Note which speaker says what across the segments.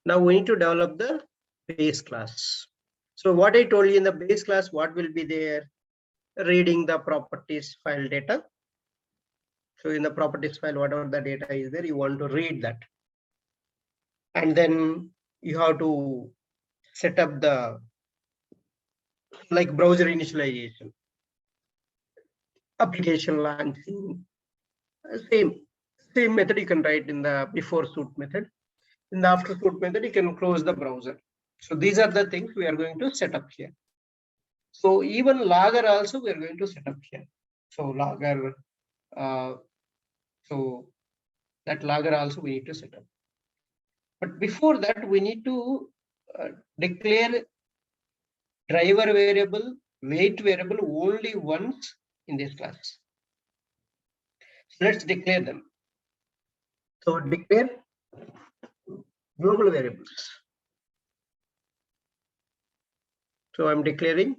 Speaker 1: Now we need to develop the base class. So what I told you in the base class, what will be there? Reading the properties file data. So in the properties file, whatever the data is there, you want to read that. And then you have to set up the like browser initialization, application launching, same method you can write in the before suit method. In the after suit method, you can close the browser. So these are the things we are going to set up here. So even logger also we are going to set up here. So logger, so that logger also we need to set up. But before that, we need to declare driver variable, wait variable only once in this class. So let's declare them. So declare global variables. So I'm declaring.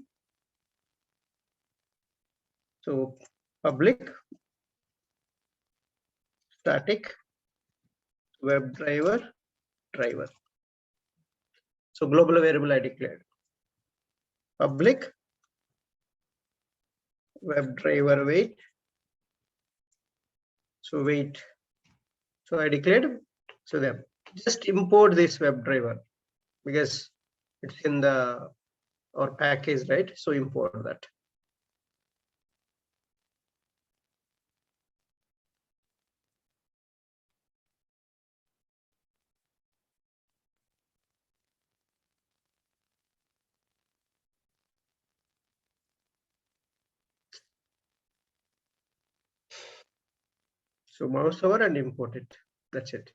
Speaker 1: So public, static, WebDriver, driver. So global variable I declared. Public, WebDriver wait. So wait. So I declared. So then just import this WebDriver because it's in the our package, right? So import that. So mouse over and import it. That's it.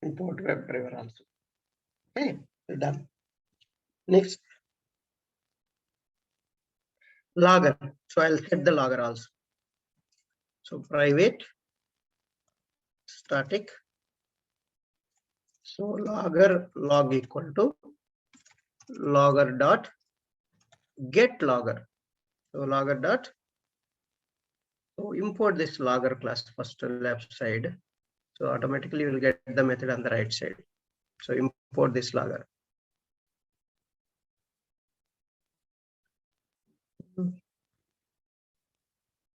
Speaker 1: Import WebDriver also. Okay, we're done. Next, logger. So I'll set the logger also. So private, static. So logger log equal to logger dot get logger. So logger dot. So import this logger class first left side. So automatically you will get the method on the right side. So import this logger.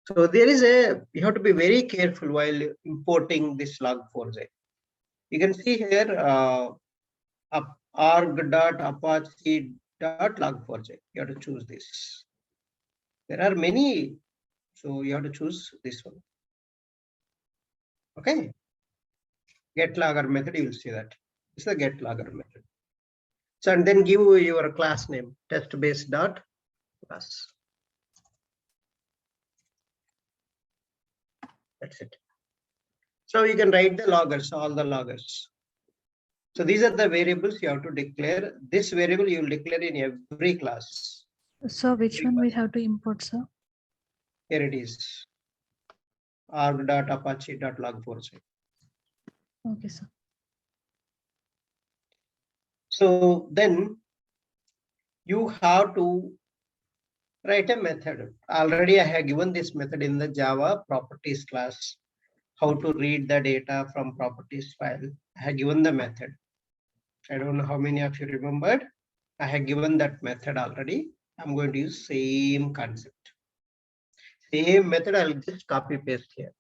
Speaker 1: So there is you have to be very careful while importing this log4j. You can see here arg.apache.log4j. You have to choose this. There are many, so you have to choose this one. Okay. Get logger method, you will see that. This is the get logger method. So and then give your class name, testbase.class. That's it. So you can write the loggers, all the loggers. So these are the variables you have to declare. This variable you will declare in every class.
Speaker 2: So which one we have to import, sir?
Speaker 1: Here it is. arg.apache.log4j.
Speaker 2: Okay, sir.
Speaker 1: So then you have to write a method. Already I have given this method in the Java properties class. How to read the data from properties file. I have given the method. I don't know how many of you remembered. I have given that method already. I'm going to use same concept. Same method, I'll just copy paste here.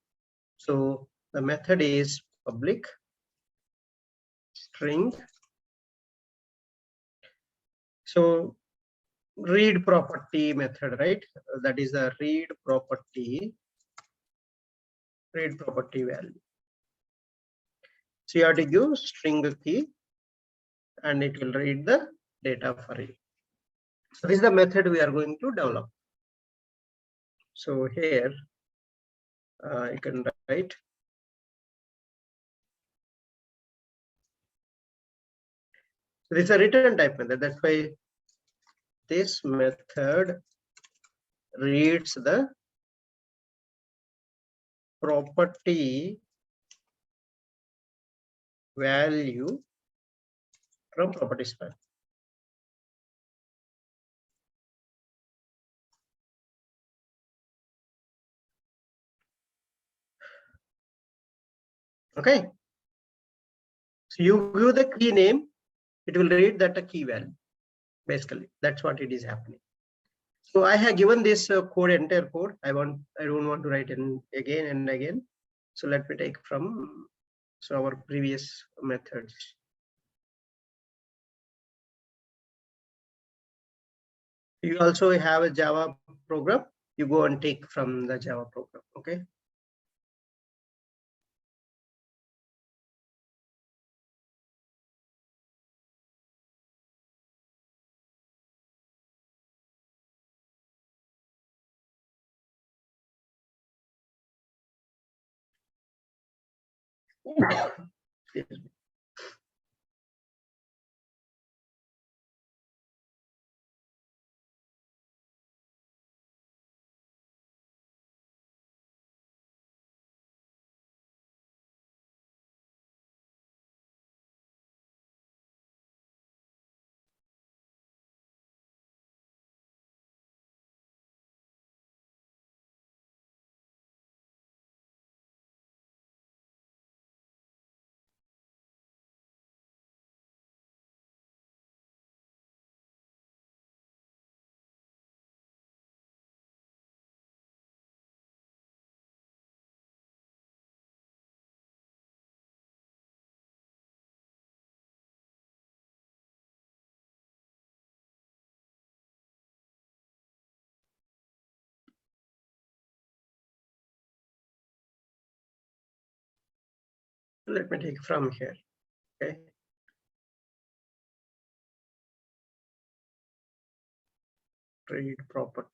Speaker 1: So the method is public string. So read property method, right? That is the read property value. So you have to give string key and it will read the data for you. So this is the method we are going to develop. So here You can write. So this is a return type method. That's why this method reads the property value from properties file. Okay. So you give the key name, it will read that a key value. Basically, that's what it is happening. So I have given this code, entire code. I don't want to write in again and again. So let me take from our previous methods. You also have a Java program. You go and take from the Java program. Okay. Excuse me. Let me take from here. Okay. Read property.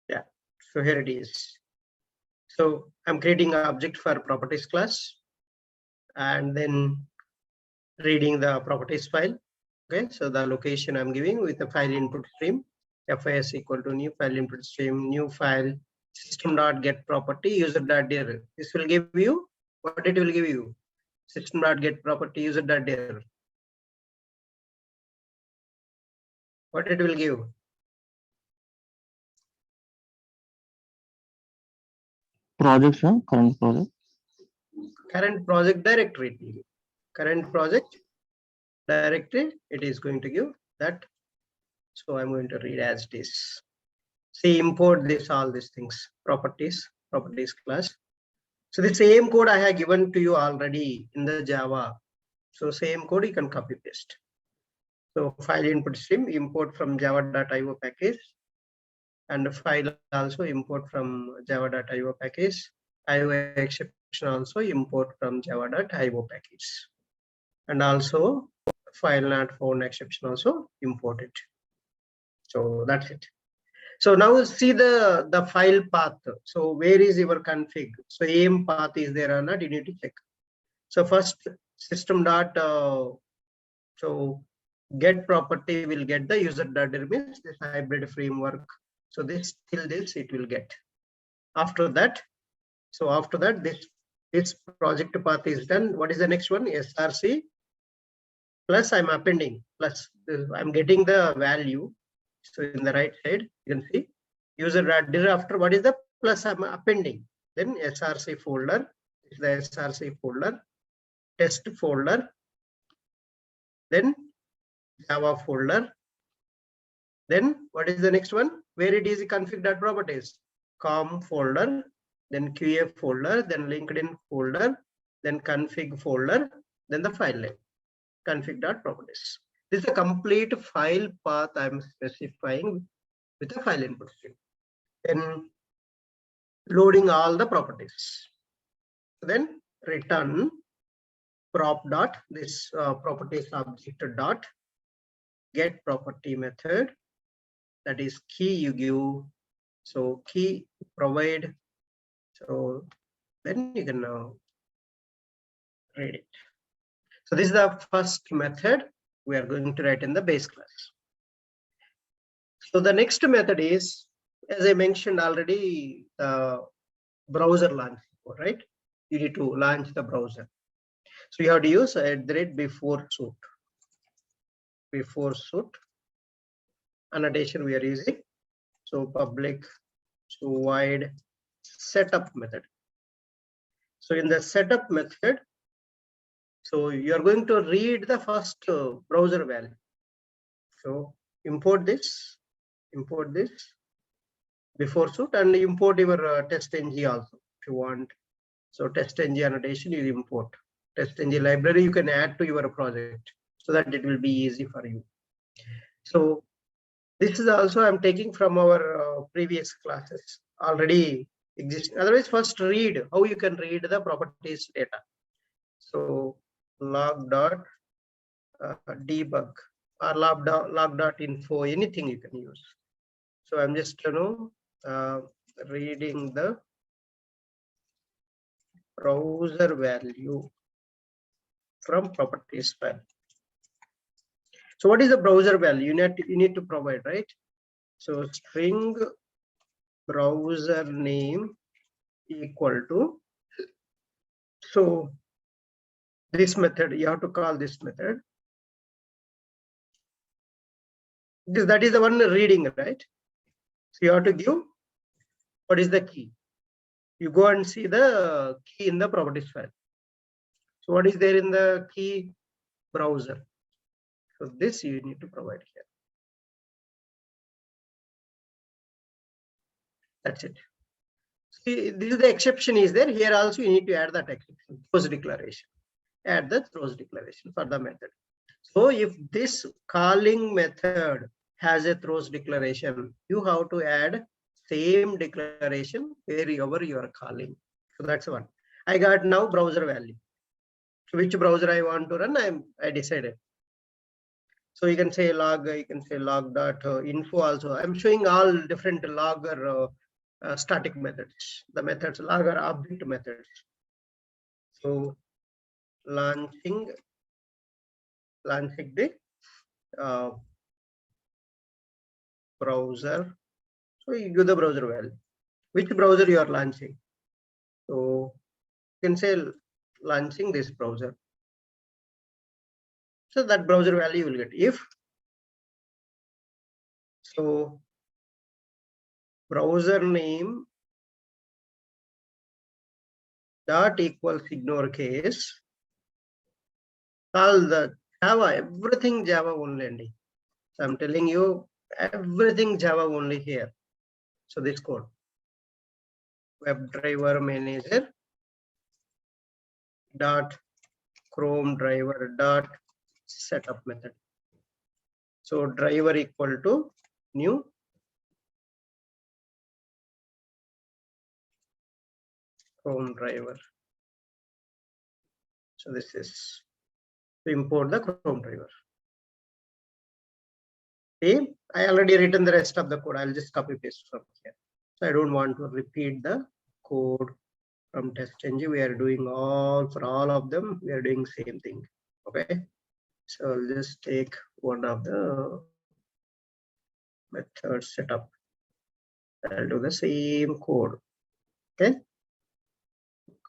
Speaker 1: Yeah. So here it is. So I'm creating an object for properties class and then reading the properties file. Okay, so the location I'm giving with the file input stream, FIS equal to new file input stream, new file, system.get property, user.dir. This will give you what it will give you. System.get property, user.dir. What it will give?
Speaker 3: Project, sir, current project.
Speaker 1: Current project directory. Current project directory, it is going to give that. So I'm going to read as it is. See, import this, all these things, properties class. So the same code I have given to you already in the Java. So same code you can copy paste. So file input stream, import from java.io package, and the file also import from java.io package. IO exception also import from java.io package. And also file not found exception also import it. So that's it. So now see the file path. So where is your config? So aim path is there or not? You need to check. So first system dot so get property will get the user.dir means this hybrid framework. So this till this it will get. After that, so after that this project path is done. What is the next one? src plus I'm appending plus I'm getting the value. So in the right side you can see user.dir after what is the plus I'm appending. Then src folder It's the src folder, test folder, then Java folder. Then what is the next one? Where it is config.properties, com folder, then QA folder, then LinkedIn folder, then config folder, then the file name, config.properties. This is a complete file path I'm specifying with a file input string. Then loading all the properties. Then return prop dot this properties object dot get property method, that is key you give. So key provide. So then you can now read it. So this is the first method we are going to write in the base class. So the next method is, as I mentioned already, the browser launch, right? You need to launch the browser. So you have to use @before suit. Before suit annotation we are using. So public so void setup method. So in the setup method, so you are going to read the first browser value. So import this before suit, and import your test-ng also if you want. So test-ng annotation you import. Test-ng library you can add to your project so that it will be easy for you. So this is also I'm taking from our previous classes already existing. Otherwise, first read how you can read the properties data. So log dot debug or log dot info, anything you can use. So I'm just reading the browser value from properties file. So what is the browser value? You need to provide, right? So string browser name equal to, so this method you have to call this method, because that is the one reading, right? So you have to give what is the key. You go and see the key in the properties file. So what is there in the key? Browser. So this you need to provide here. That's it. See, this is the exception is there. Here also you need to add that exception, throws declaration. Add the throws declaration for the method. So if this calling method has a throws declaration, you have to add same declaration wherever you are calling. So that's one. I got now browser value. So which browser I want to run, I decided. So you can say log, you can say log dot info also. I'm showing all different logger static methods, the methods logger object methods. So launching the browser. So you give the browser value. Which browser you are launching? So you can say launching this browser. So that browser value you will get. If so, browser name dot equals ignore case, call the Java, everything Java only. So I'm telling you everything Java only here. So this code, WebDriver manager dot Chrome driver dot setup method. So driver equal to new Chrome driver. So this is to import the Chrome driver. See, I already written the rest of the code. I'll just copy paste from here. So I don't want to repeat the code from test.ng. We are doing for all of them. We are doing same thing. Okay. So I'll just take one of the method setup. I'll do the same code. Okay.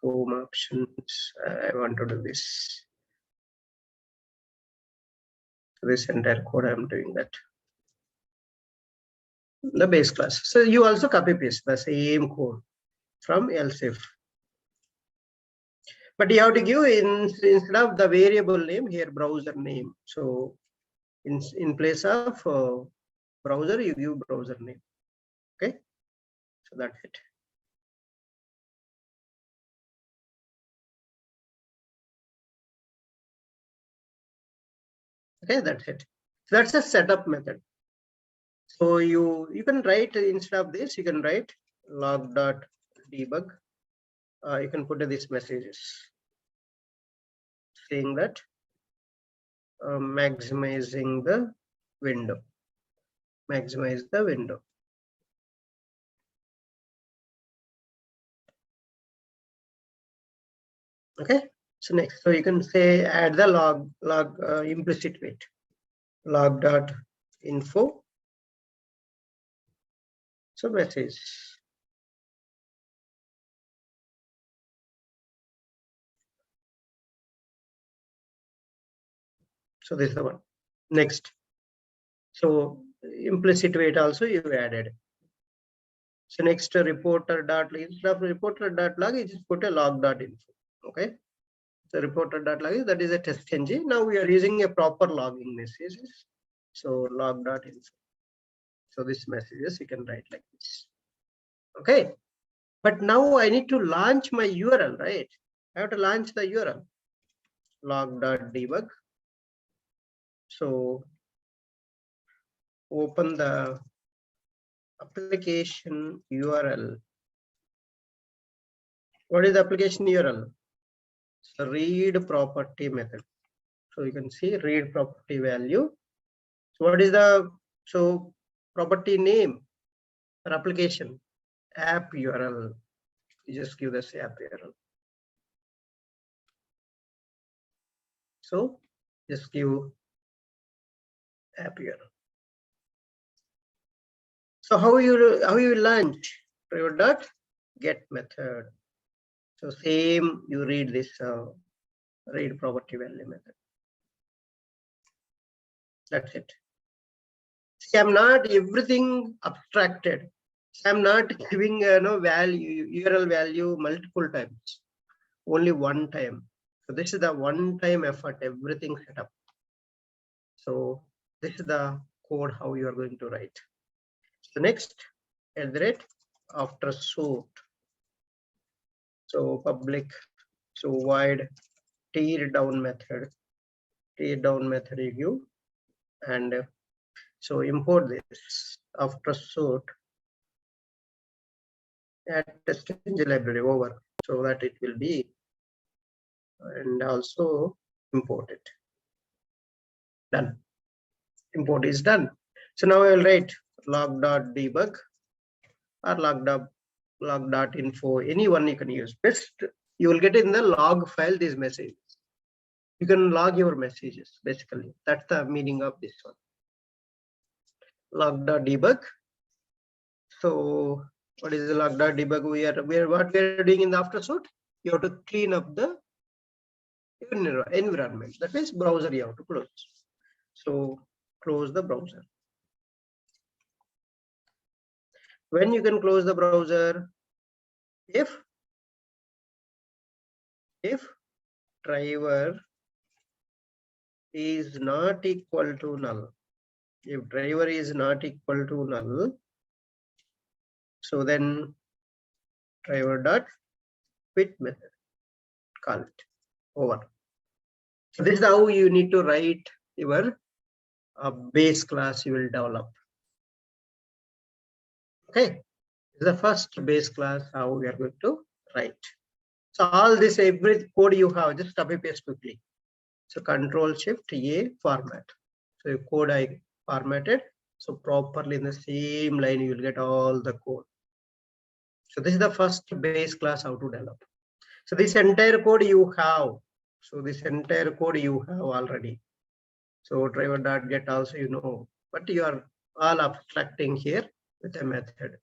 Speaker 1: Home options. I want to do this. This entire code I'm doing that. The base class. So you also copy paste the same code from else if. But you have to give instead of the variable name here, browser name. So in place of browser, you give browser name. Okay, so that's it. Okay, that's it. So that's a setup method. So you can write instead of this, you can write log.debug. You can put these messages saying that maximizing the window. Maximize the window. Okay. So next, so you can say add the log implicit wait. Log.info. So message. So this is the one. Next. So implicit wait also you added. So next reporter.log, instead of reporter.log, you just put a log.info. Okay. So reporter.log, that is a test engine. Now we are using a proper logging messages. So log.info. So this messages you can write like this. Okay. But now I need to launch my URL, right? I have to launch the URL. Log.debug. So open the application URL. What is the application URL? So read property method. So you can see read property value. So what is the property name or application? App URL. You just give this app URL. So just give app URL. So how you launch your get method. So same you read this read property value method. That's it. See, I'm not everything abstracted. I'm not giving value URL value multiple times. Only one time. So this is the one-time effort. Everything set up. So this is the code how you are going to write. So next, after sort. So public. So void tear down method. Tear down method you give, and so import this after sort at test engine library over, so that it will be, and also import it. Done. Import is done. So now I will write log.debug or log.info, anyone you can use. Best you will get in the log file these messages. You can log your messages basically. That's the meaning of this one. Log.debug. So what is the log.debug? What we are doing in the after sort? You have to clean up the environment. That means browser you have to close. So close the browser. When you can close the browser? If driver is not equal to null. If driver is not equal to null, so then driver dot quit method, call it over. So this is how you need to write your base class you will develop. Okay, this is the first base class how we are going to write. So all this every code you have, just copy paste quickly. So Control Shift A format. So your code I formatted. So properly in the same line you will get all the code. So this is the first base class how to develop. So this entire code you have. So this entire code you have already. So driver.get also you know, but you are all abstracting here with a method.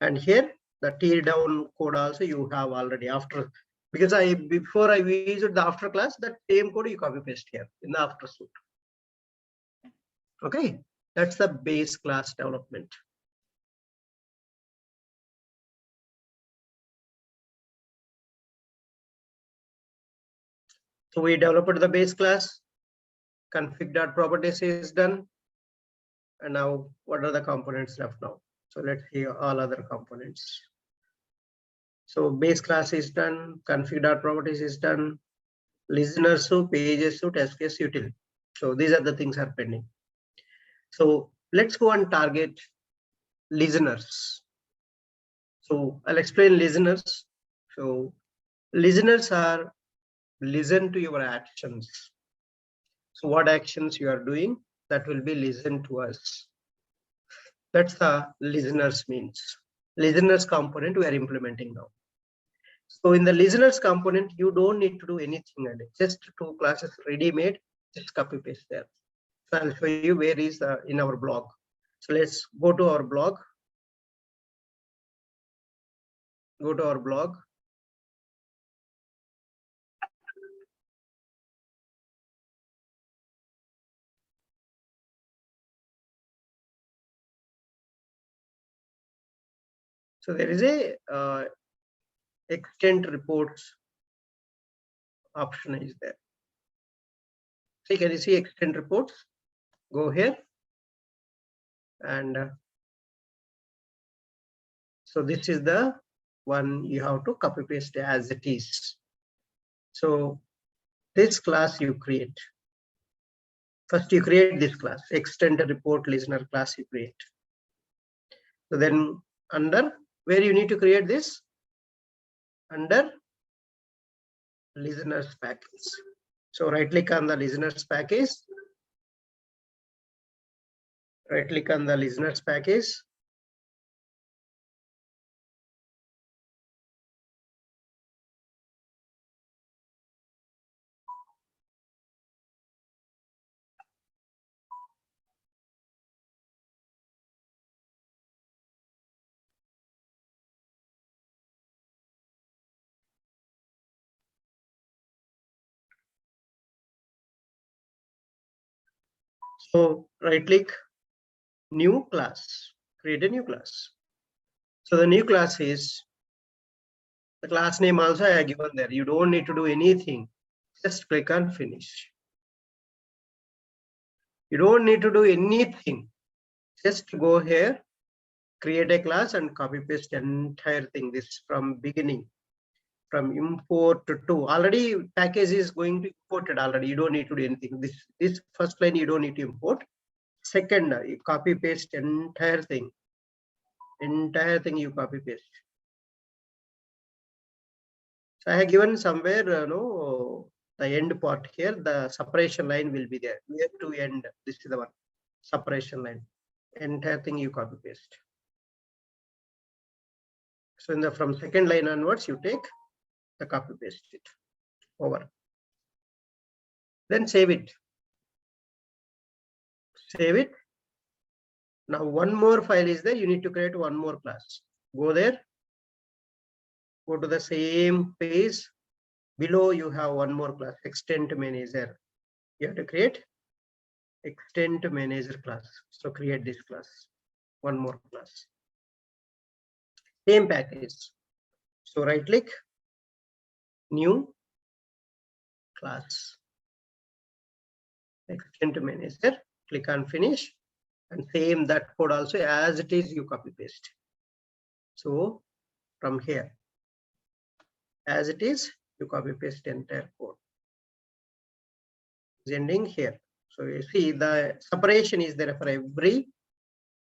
Speaker 1: And here the tear down code also you have already after, because before I used the after class, that same code you copy paste here in the after suite. Okay, that's the base class development. So we developed the base class, config.properties is done. And now what are the components left now? So let's see all other components. So base class is done, config.properties is done, listeners to pages to test case util. So these are the things are pending. So let's go and target listeners. So I'll explain listeners. So listeners are listen to your actions. So what actions you are doing, that will be listened to us. That's the listeners means. Listeners component we are implementing now. So in the listeners component, you don't need to do anything. Just two classes ready-made, just copy paste there. So I'll show you where is in our blog. So let's go to our blog. Go to our blog. So there is a extend reports option is there. So can you see extend reports? Go here. And so this is the one you have to copy paste as it is. So this class you create. First you create this class, extend report listener class you create. So then under where you need to create this? Under listeners package. So right click on the listeners package. Right click on the listeners package. So right click, new class, create a new class. So the new class is the class name also I have given there. You don't need to do anything. Just click on finish. You don't need to do anything. Just go here, create a class and copy paste the entire thing. This from beginning, from import to already package is going to imported already. You don't need to do anything. This first line you don't need to import. Second, you copy paste entire thing. Entire thing you copy paste. So I have given somewhere the end part here. The separation line will be there. Where to end? This is the one. Separation line. Entire thing you copy paste. So in the from second line onwards, you take the copy paste it over. Then save it. Save it. Now one more file is there. You need to create one more class. Go there. Go to the same page. Below you have one more class, extend manager. You have to create extend manager class. So create this class. One more class. Same package. So right click, new class. Extend manager. Click on finish. And same that code also as it is, you copy paste. So from here, as it is, you copy paste the entire code. It's ending here. So you see the separation is there for every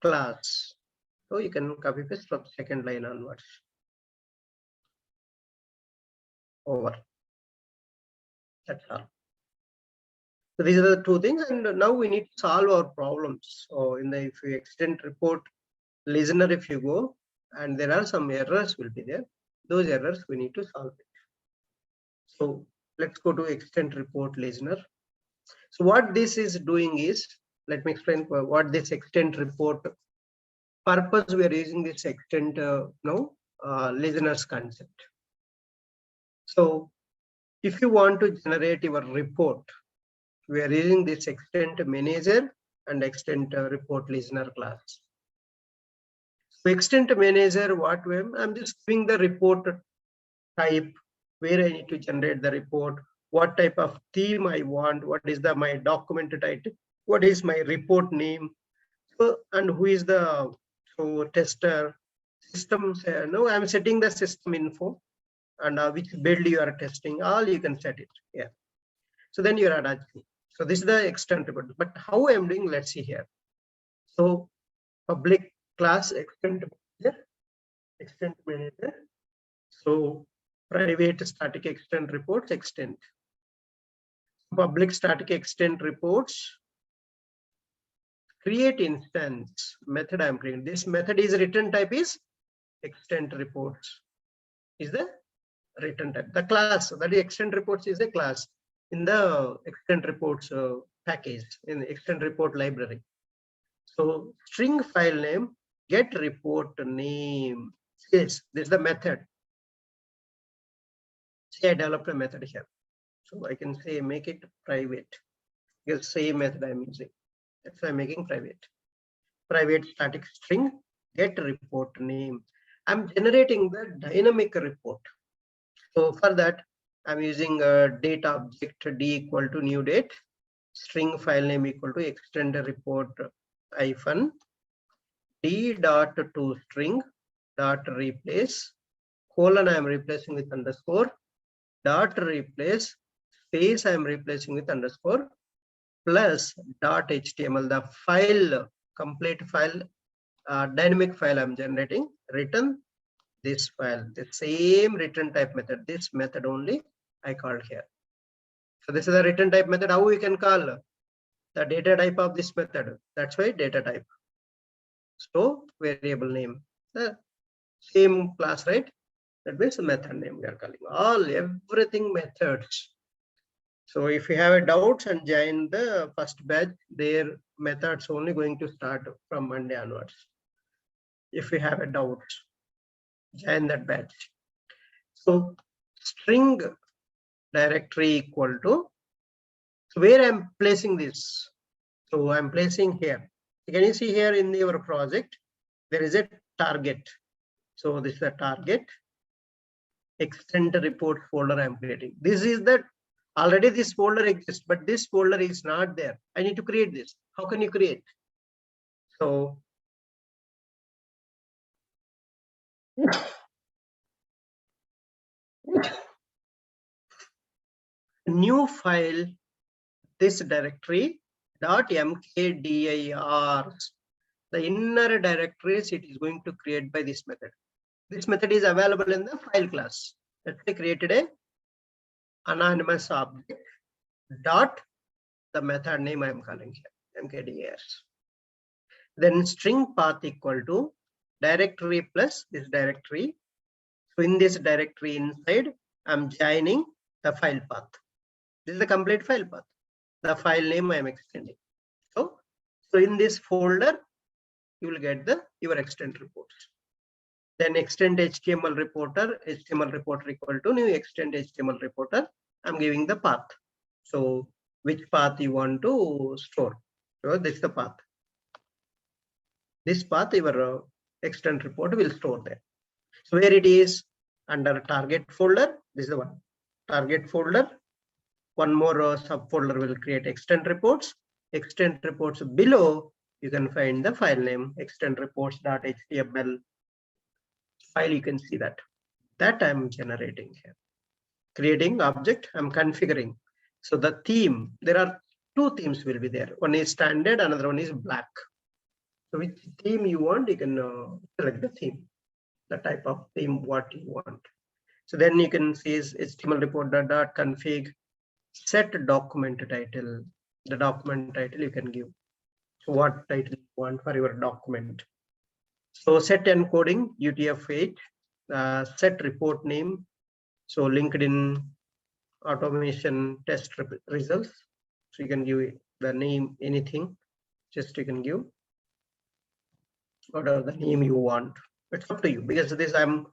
Speaker 1: class. So you can copy paste from second line onwards. Over. That's all. So these are the two things, and now we need to solve our problems. So in the if you extend report listener, if you go, and there are some errors will be there. Those errors we need to solve it. So let's go to extend report listener. So what this is doing is, let me explain what this extend report purpose we are using this extend listeners concept. So if you want to generate your report, we are using this extend manager and extend report listener class. So extend manager, what way I'm just giving the report type where I need to generate the report, what type of theme I want, what is my document title, what is my report name, so, and who is the tester, systems. No, I'm setting the system info and which build you are testing. All you can set it. Yeah. So then you're attaching. So this is the extent report. But how I'm doing, let's see here. So public class extent manager. So private static extent reports extent. Public static extent reports. Create instance method I'm creating. This method is return type is extent reports. Is the return type. The class that is extent reports is a class in the extent reports package in the extent report library. So string file name get report name. Yes, this is the method. Say I developed a method here. So I can say make it private. Because same method I'm using. That's why I'm making private. Private static string get report name. I'm generating the dynamic report. So for that, I'm using a date object d equal to new date, string file name equal to extend report hyphen d dot to string dot replace colon I'm replacing with underscore dot replace space I'm replacing with underscore plus dot html, the file complete file dynamic file I'm generating, return this file, the same return type method. This method only I called here. So this is a return type method. How we can call the data type of this method? That's why data type. So variable name, the same class, right? That means the method name we are calling. Everything methods. So if you have a doubts and join the first batch, their methods only going to start from Monday onwards. If you have a doubt, join that batch. So string directory equal to, so where I'm placing this. So I'm placing here. Can you see here in your project, there is a target. So this is the target extend report folder I'm creating. This is that already this folder exists, but this folder is not there. I need to create this. How can you create? So new file, this directory dot mkdir. The inner directories it is going to create by this method. This method is available in the file class. Let's say created a anonymous object dot the method name I am calling here mkdir. Then string path equal to directory plus this directory. So in this directory inside I'm joining the file path. This is the complete file path. The file name I am extending. So in this folder you will get your extend reports. Then extend HTML reporter, HTML reporter equal to new extend HTML reporter. I'm giving the path. So which path you want to store. So this is the path. This path your extend report will store there. So where it is under target folder, this is the one. Target folder. One more subfolder will create extend reports. Extend reports below you can find the file name extend reports.html file. You can see that I'm generating here. Creating object, I'm configuring. So the theme, there are two themes will be there. One is standard, another one is black. So which theme you want, you can select the theme, the type of theme what you want. So then you can see is HTML report.config set document title. The document title you can give. So what title you want for your document. So set encoding UTF-8, set report name. So LinkedIn automation test results. So you can give the name, anything, just you can give whatever the name you want. It's up to you because this I'm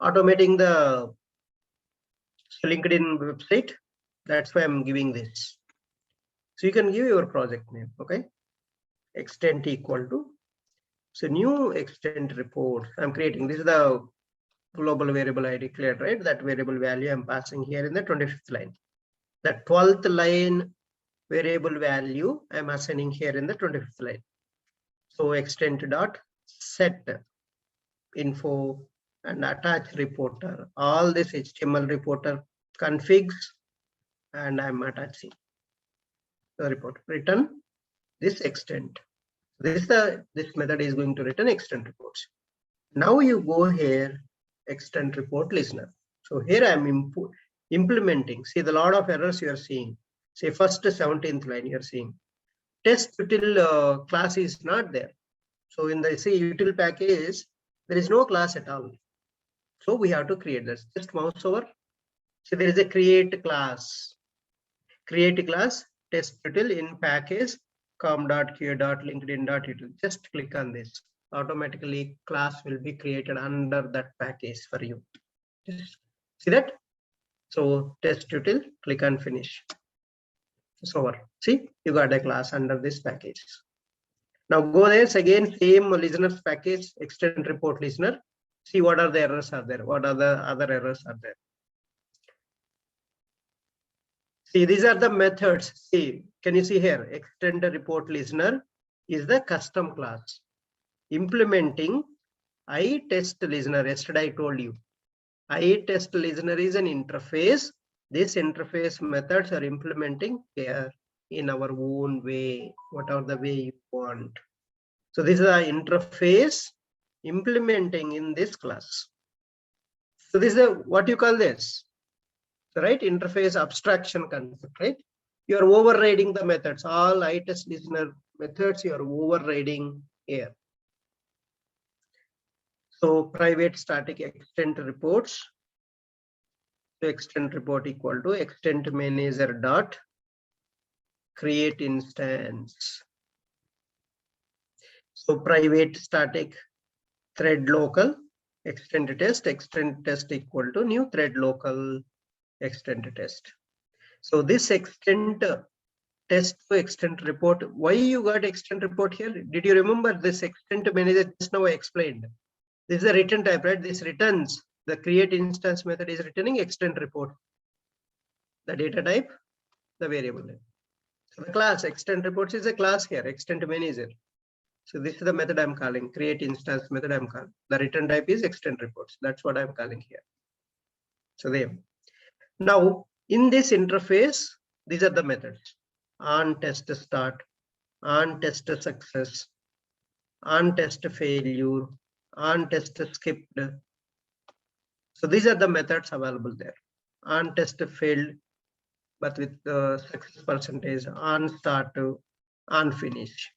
Speaker 1: automating the LinkedIn website. That's why I'm giving this. So you can give your project name, okay? Extent equal to, so new extent report I'm creating. This is the global variable I declared, right? That variable value I'm passing here in the 25th line. The 12th line variable value I'm assigning here in the 25th line. So extend dot set info and attach reporter, all this HTML reporter configs, and I'm attaching the report. Return this extend. This method is going to return extend reports. Now you go here, extend report listener. So here I'm implementing. See the lot of errors you are seeing. Say first 17th line you are seeing. Test util class is not there. So in the util package, there is no class at all. So we have to create this. Just mouse over. So there is a create class. Create class test util in package com.q.linkedin.util. Just click on this. Automatically class will be created under that package for you. Just see that. So test util, click on finish. It's over. See, you got a class under this package. Now go there again, same listeners package, extend report listener. See what are the errors are there. What are the other errors are there. See, these are the methods. See, can you see here? Extend report listener is the custom class. Implementing test listener. Yesterday I told you. test listener is an interface. This interface methods are implementing here in our own way, whatever the way you want. So this is the interface implementing in this class. So this is what you call this, right? Interface abstraction concept, right? You are overriding the methods. All test listener methods you are overriding here. So private static extend reports. So extend report equal to extend manager dot create instance. So private static thread local extend test equal to new thread local extend test. So this extend test to extend report. Why you got extend report here? Did you remember this extend manager? Just now I explained. This is a return type, right? This returns. The create instance method is returning extend report. The data type, the variable name. So the class extend reports is a class here, extend manager. So this is the method I'm calling, create instance method I'm calling. The return type is extend reports. That's what I'm calling here. So there. Now in this interface, these are the methods. On test start, on test success, on test failure, on test skipped. So these are the methods available there. On test failed, but with the success percentage, on start to on finish.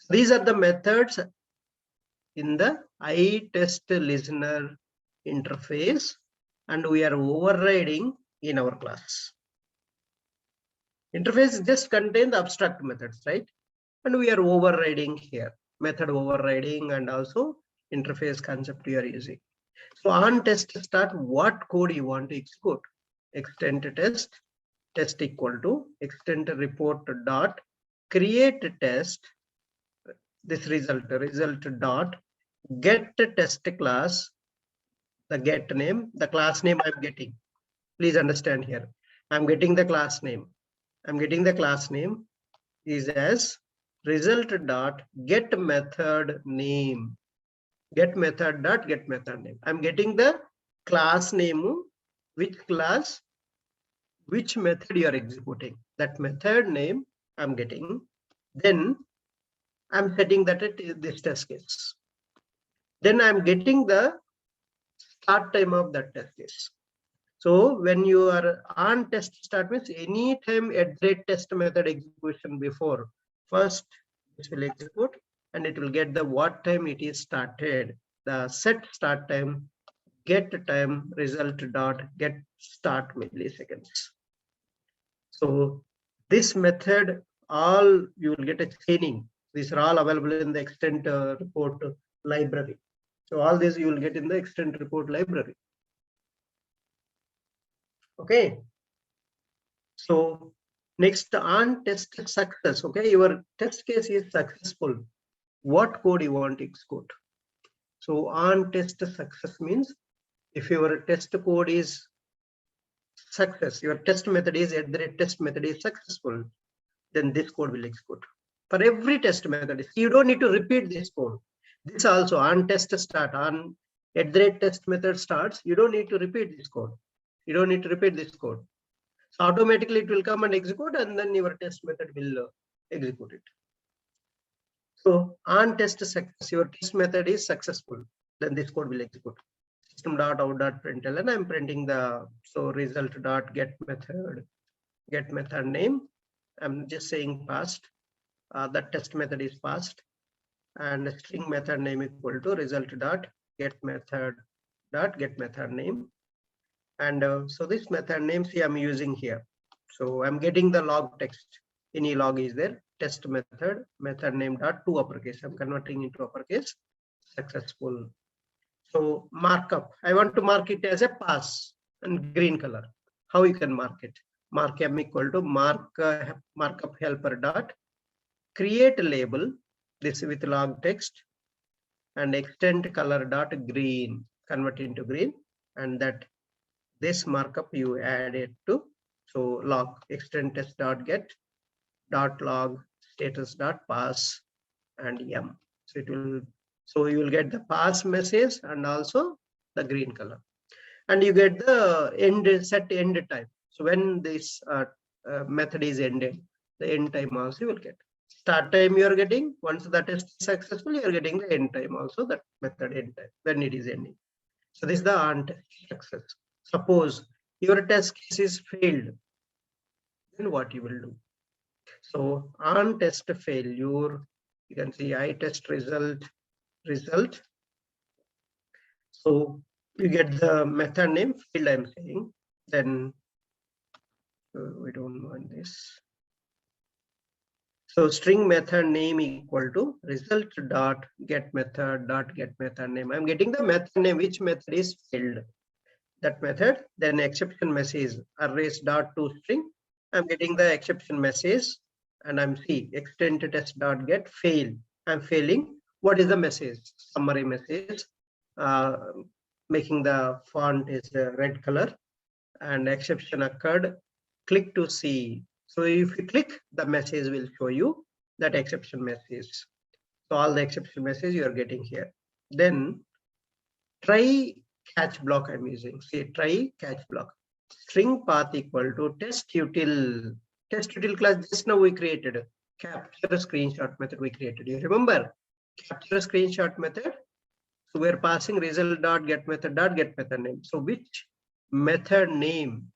Speaker 1: These are the methods in the test listener interface, and we are overriding in our class. Interface just contains the abstract methods, right? And we are overriding here, method overriding and also interface concept we are using. So on test start, what code you want to execute? Extend test equal to extend report dot create test. This result dot get test class, the get name, the class name I'm getting. Please understand here. I'm getting the class name. I'm getting the class name is as result dot get method name. Get method dot get method name. I'm getting the class name, which class, which method you are executing. That method name I'm getting. Then I'm setting that at this test case. Then I'm getting the start time of that test case. So when you are on test start means any time test method execution before, first this will execute and it will get the what time it is started, the set start time, get time result dot get start milliseconds. So this method, all you will get a chaining. These are all available in the extend report library. So all these you will get in the extend report library. Okay. So next on test success. Okay, your test case is successful. What code you want to execute? So on test success means if your test code is success, your test method is @test method is successful, then this code will execute. For every test method, you don't need to repeat this code. This also on test start, on @test method starts, you don't need to repeat this code. You don't need to repeat this code. So automatically it will come and execute, and then your test method will execute it. So on test success, your test method is successful, then this code will execute. System.out.println, I'm printing the result.get method name. I'm just saying passed. That test method is passed, and string method name equal to result.get method name. And so this method name, see, I'm using here. So I'm getting the log text. Any log is there. Test method name dot to uppercase. I'm converting into uppercase. Successful. So markup. I want to mark it as a pass and green color. How you can mark it? Mark m equal to markup helper dot create a label. This with log text and extend color dot green. Convert into green, and that this markup you add it to log extend test dot get dot log status dot pass and m. So it will, so you will get the pass message and also the green color, and you get the set end time. So when this method is ended, the end time also you will get. Start time you are getting, once the test is successful, you are getting the end time also, that method end time when it is ending. So this is the on test success. Suppose your test case is failed, then what you will do? So on test failure, you can see I test result. So you get the method name field, I'm saying. Then we don't want this. So string method name equal to result dot get method name. I'm getting the method name, which method is failed. That method, then exception message arrays dot to string. I'm getting the exception message, and I'm extend test dot get fail. I'm failing. What is the message? Summary message. Making the font is a red color, and exception occurred. Click to see. So if you click, the message will show you that exception message. So all the exception message you are getting here. Then try catch block I'm using. See, try catch block. String path equal to test util. Test util class just now we created. Capture a screenshot method we created. You remember? Capture a screenshot method. So we're passing result dot get method name. So which method name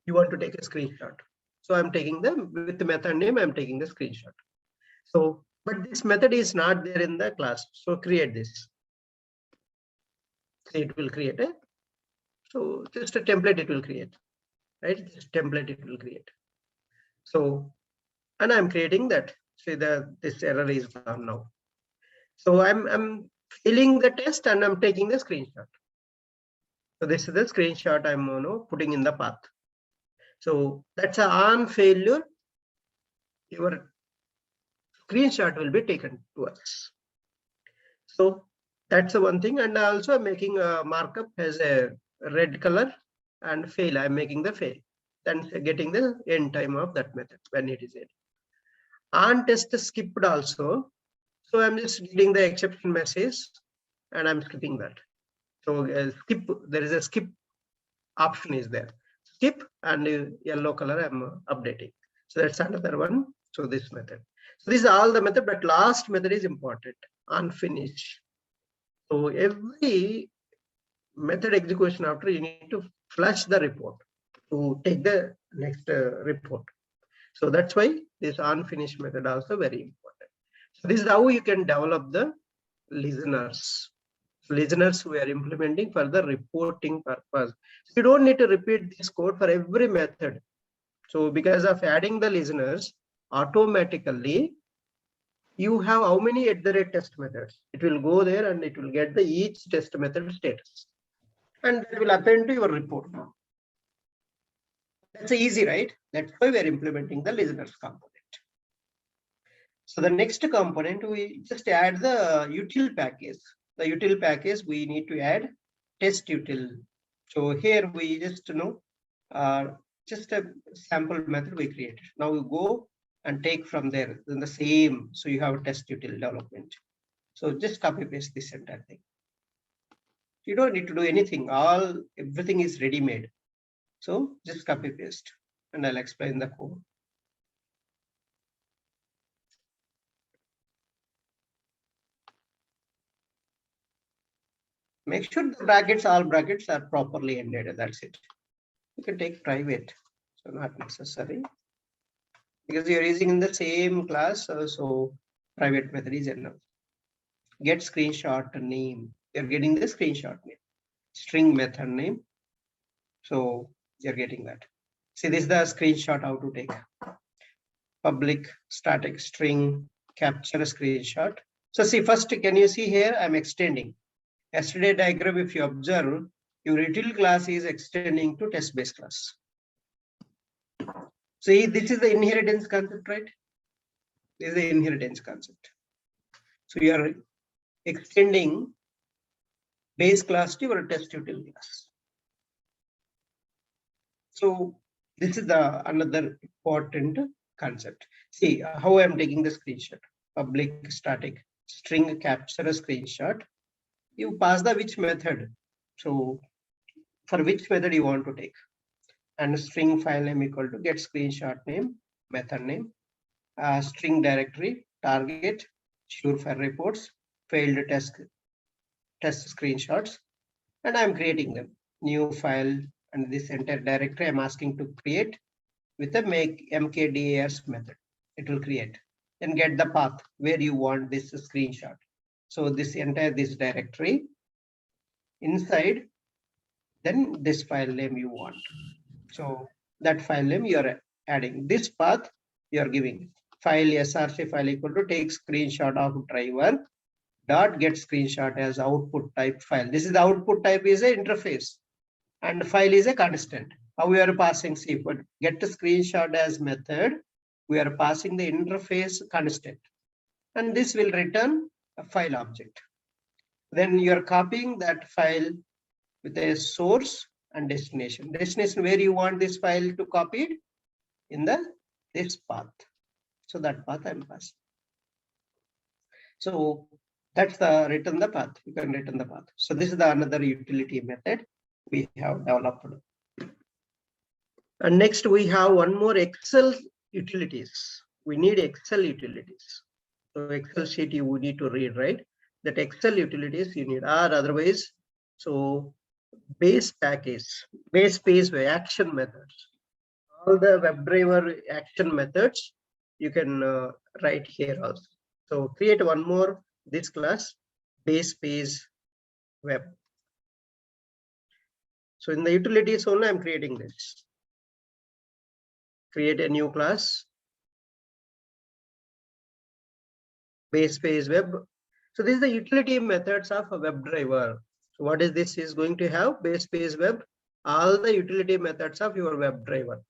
Speaker 1: you want to take a screenshot? So I'm taking them with the method name, I'm taking the screenshot. So, but this method is not there in the class. So create this. It will create a, so just a template it will create, right? This template it will create. So, and I'm creating that. See this error is gone now. So I'm filling the test and I'm taking the screenshot. So this is the screenshot I'm putting in the path. So that's a on failure. Your screenshot will be taken to us. So that's the one thing. And also I'm making a markup as a red color, and fail. I'm making the fail. Then getting the end time of that method when it is ended. On test skipped also. So I'm just getting the exception message and I'm skipping that. So skip, there is a skip option is there. Skip and yellow color I'm updating. So that's another one. So this method. So this is all the method, but last method is important. On finish. So every method execution after, you need to flush the report to take the next report. So that's why this unfinished method also very important. So this is how you can develop the listeners. Listeners we are implementing for the reporting purpose. So you don't need to repeat this code for every method. So because of adding the listeners, automatically you have how many @test methods? It will go there and it will get the each test method status, and it will append to your report. That's easy, right? That's why we are implementing the listeners component. So the next component, we just add the util package. The util package, we need to add test util. So here we just just a sample method we created. Now you go and take from there in the same. So you have a test util development. So just copy paste this entire thing. You don't need to do anything. Everything is ready made. So just copy paste, and I'll explain the code. Make sure the brackets, all brackets are properly ended. That's it. You can take private, so not necessary because you're using in the same class. So private method is enough. Get screenshot name. You're getting the screenshot name. String method name. So you're getting that. See, this is the screenshot how to take. Public static string capture a screenshot. So see, first, can you see here? I'm extending. Yesterday diagram, if you observe, your util class is extending to TestBase class. See, this is the inheritance concept, right? This is the inheritance concept. So you are extending base class to your test util class. So this is the another important concept. See how I'm taking the screenshot. Public static string capture a screenshot. You pass the which method. So for which method you want to take, and string file name equal to get screenshot name, method name, string directory, target, surefire reports, failed test screenshots, and I'm creating them. New file, and this entire directory I'm asking to create with a make mkdars method. It will create. Then get the path where you want this screenshot. So this entire this directory inside, then this file name you want. So that file name you are adding. This path you are giving. File src file equal to take screenshot of driver dot get screenshot as output type file. This is the output type is a interface, and file is a constant. How we are passing, see, but get a screenshot as method, we are passing the interface constant, and this will return a file object. Then you are copying that file with a source and destination. Destination where you want this file to copy it in this path. So that path I'm passing. So that's the return the path. You can return the path. So this is the another utility method we have developed. And next we have one more Excel utilities. We need Excel utilities. So Excel sheet you need to read, right? That Excel utilities you need, or otherwise, so base package, base phase action methods. All the WebDriver action methods you can write here also. So create one more this class, base phase web. So in the utilities only I'm creating this. Create a new class, base phase web. So this is the utility methods of a WebDriver. So what is this is going to have? Base phase web. All the utility methods of your WebDriver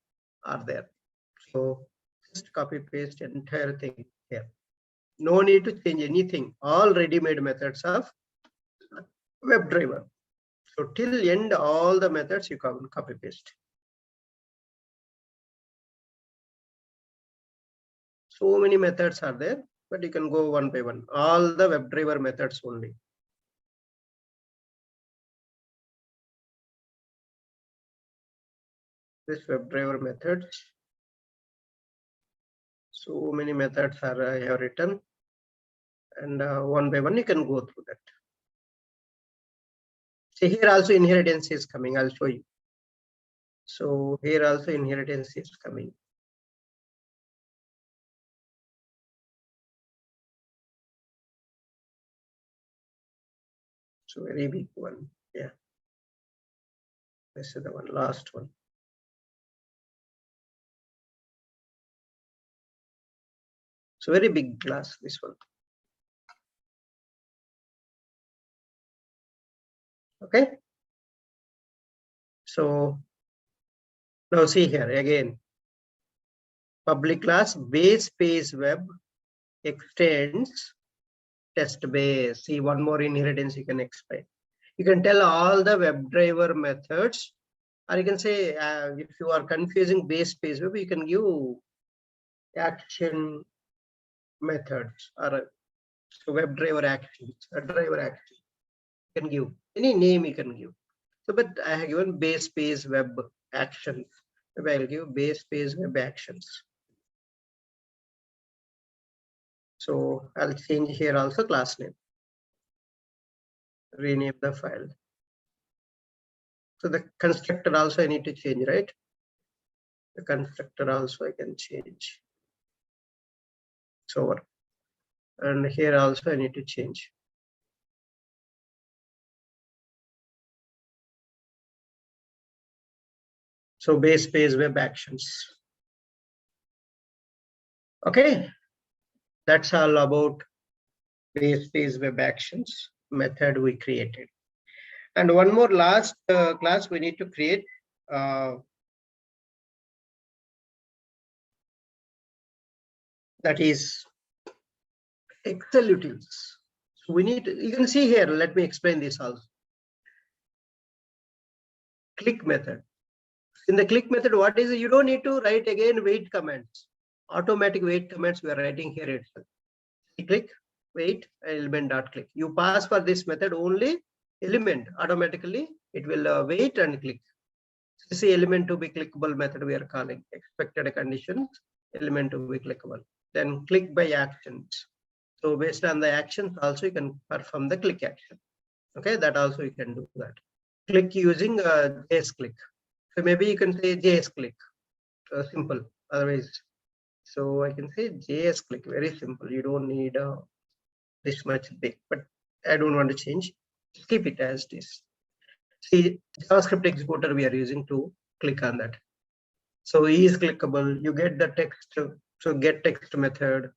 Speaker 1: are there. So just copy paste entire thing here. No need to change anything. All ready-made methods of WebDriver. So till end, all the methods you can copy paste. So many methods are there, but you can go one by one. All the WebDriver methods only. This WebDriver methods. So many methods are I have written, and one by one you can go through that. See here also inheritance is coming. I'll show you. So here also inheritance is coming. So very big one. Yeah. This is the one, last one. So very big class, this one. Okay. So now see here again. Public class base phase web extends TestBase. See one more inheritance you can explain. You can tell all the WebDriver methods Or you can say, if you are confusing base page web, you can give action methods or so WebDriver actions, a driver action. You can give any name you can give. So, but I have given base page web actions. Maybe I'll give base page web actions. So I'll change here also class name. Rename the file. So the constructor also I need to change, right? The constructor also I can change. So, and here also I need to change. So base page web actions. Okay, that's all about base page web actions method we created. And one more last class we need to create. That is Excel utils. So we need to, you can see here, let me explain this also. Click method. In the click method, what is it? You don't need to write again wait commands. Automatic wait commands we are writing here itself. Click, wait, element dot click. You pass for this method only element, automatically it will wait and click. This is element to be clickable method we are calling. Expected conditions, element to be clickable. Then click by actions. So based on the actions also you can perform the click action. Okay, that also you can do that. Click using JS click. So maybe you can say JS click, simple, otherwise. So I can say JS click, very simple. You don't need this much big, but I don't want to change. Keep it as this. See, JavaScript exporter we are using to click on that. So E is clickable. You get the text. So get text method,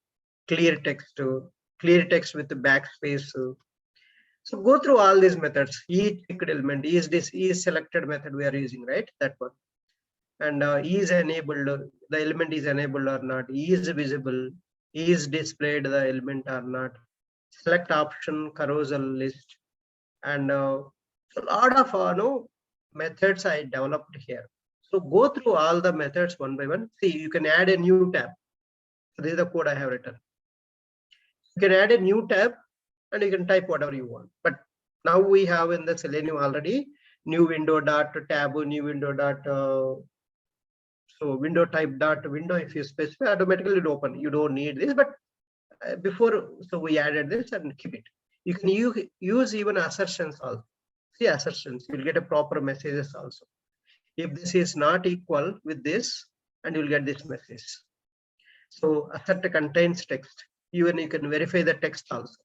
Speaker 1: clear text with the backspace. So go through all these methods. E checked element is this E is selected method we are using, right? That one. And E is enabled. The element is enabled or not. E is visible. E is displayed the element or not. Select option, carousel list, and so a lot of methods I developed here. So go through all the methods one by one. See, you can add a new tab. So this is the code I have written. You can add a new tab and you can type whatever you want. But now we have in the Selenium already new window dot tab, new window dot so window type dot window. If you specify, automatically it open. You don't need this, but before, so we added this and keep it. You can use even assertions also. See assertions, you will get a proper messages also. If this is not equal with this, and you will get this message. So assert contains text. Even you can verify the text also.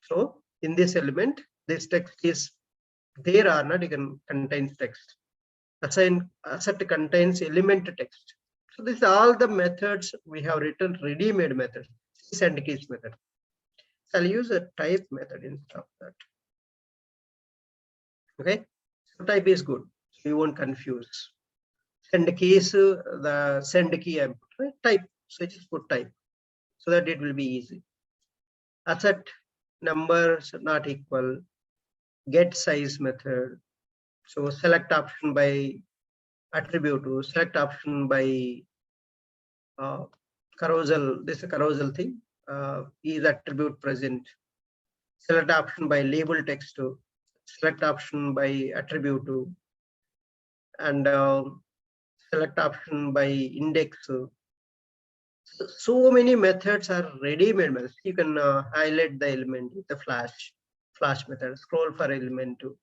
Speaker 1: So in this element, this text is there or not, you can contains text. Assert contains element text. So these are all the methods we have written, ready-made methods. Send keys method. So I'll use a type method instead of that. Okay, so type is good. So you won't confuse. Send keys, the send key I put, right? Type. So just put type so that it will be easy. Assert numbers not equal. Get size method. So select option by attribute to select option by carousel. This is a carousel thing. Is attribute present. Select option by label text to select option by attribute to, and select option by index. So many methods are ready-made methods. You can highlight the element with the flash method, scroll for element to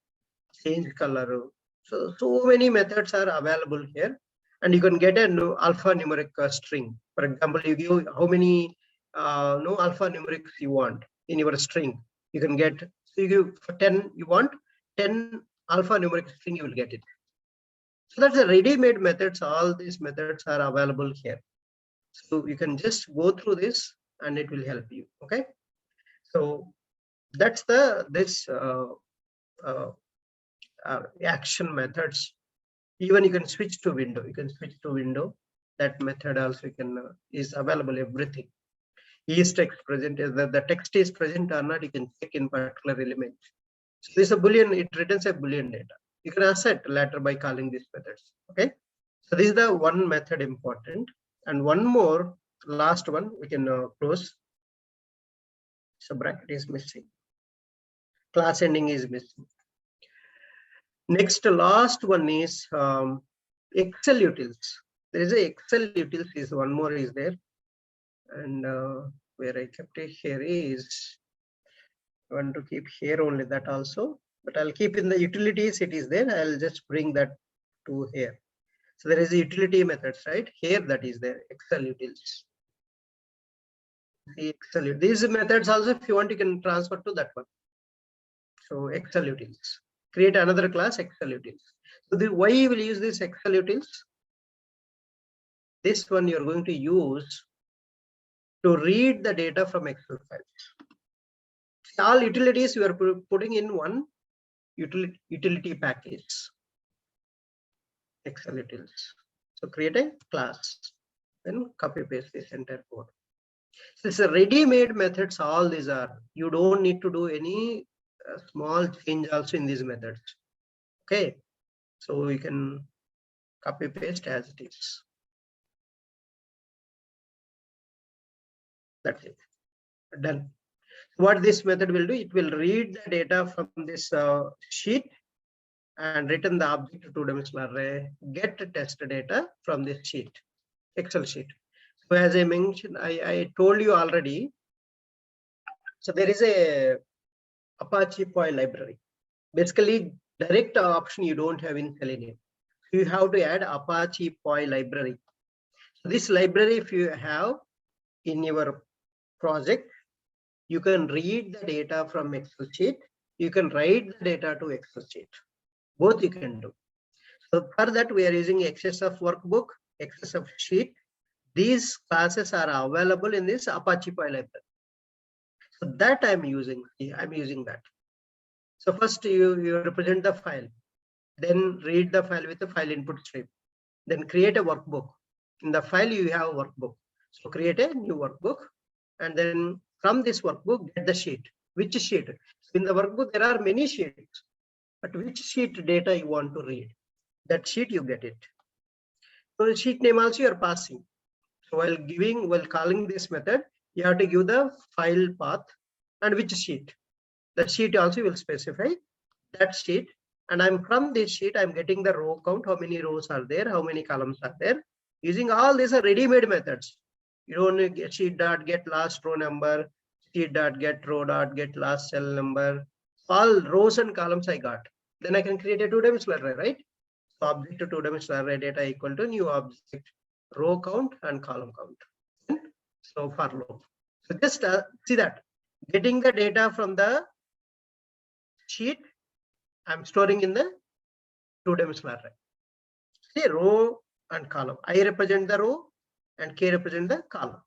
Speaker 1: change color. So many methods are available here, and you can get a alphanumeric string. For example, you give how many alphanumerics you want in your string. You can get, so you give for 10, you want 10 alphanumeric string, you will get it. So that's a ready-made methods. All these methods are available here. So you can just go through this and it will help you. Okay. So that's this action methods. Even you can switch to window. You can switch to window. That method also is available. Everything. Is text present? Is the text is present or not? You can check in particular element. So this is a boolean. It returns a boolean data. You can asset later by calling these methods. Okay. So this is the one method important, and one more last one we can close. So bracket is missing. Class ending is missing. Next, last one is Excel utils. There is a Excel utils is one more is there, and where I kept it here is I want to keep here only that also, but I'll keep in the utilities. It is there. I'll just bring that to here. So there is a utility methods right here that is there. Excel utils. The Excel these methods also, if you want, you can transfer to that one. So Excel utils. Create another class Excel utils. So the why you will use this Excel utils? This one you're going to use to read the data from Excel files. All utilities you are putting in one utility package. Excel utils. So create a class, then copy paste this entire code. So it's a ready-made methods. All these are. You don't need to do any small change also in these methods. Okay, so you can copy paste as it is. That's it. Done. What this method will do, it will read the data from this sheet and return the object to two-dimensional array, get test data from this sheet, Excel sheet. So as I mentioned, I told you already. So there is a Apache POI library. Basically, direct option you don't have in Selenium. You have to add Apache POI library. So this library, if you have in your project, you can read the data from Excel sheet. You can write the data to Excel sheet. Both you can do. So for that, we are using XSF workbook, XSF sheet. These classes are available in this Apache POI library. So that I'm using that. So first you represent the file, then read the file with the file input stream, then create a workbook. In the file you have a workbook. So create a new workbook, and then from this workbook get the sheet. Which sheet? In the workbook there are many sheets, but which sheet data you want to read? That sheet you get it. So the sheet name also you are passing. So while calling this method, you have to give the file path and which sheet. That sheet also will specify that sheet. And I'm from this sheet, I'm getting the row count, how many rows are there, how many columns are there. Using all these are ready-made methods. You don't get sheet dot get last row number, sheet dot get row dot get last cell number. All rows and columns I got. Then I can create a two-dimensional array, right? So object to two-dimensional array data equal to new object, row count and column count. So for loop. So just see that getting the data from the sheet, I'm storing in the two-dimensional array. See row and column. I represent the row and K represent the column.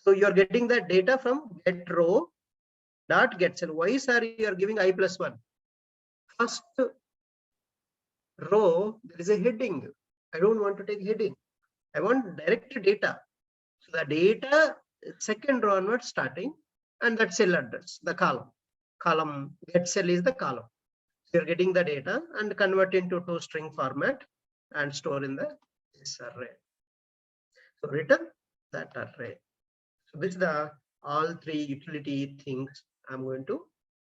Speaker 1: So you are getting the data from get row dot get cell. Why sir you are giving I plus 1? First row there is a heading. I don't want to take heading. I want direct data. So the data second row onwards starting, and that cell address, the column get cell is the column. So you're getting the data and convert into toString format and store in this array. So return that array. So this is the all three utility things I'm going to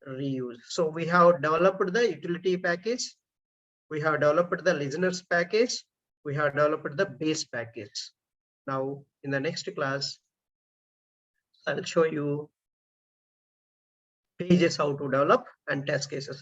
Speaker 1: reuse. So we have developed the utility package. We have developed the listeners package. We have developed the base package. Now in the next class, I'll show you pages how to develop and test cases how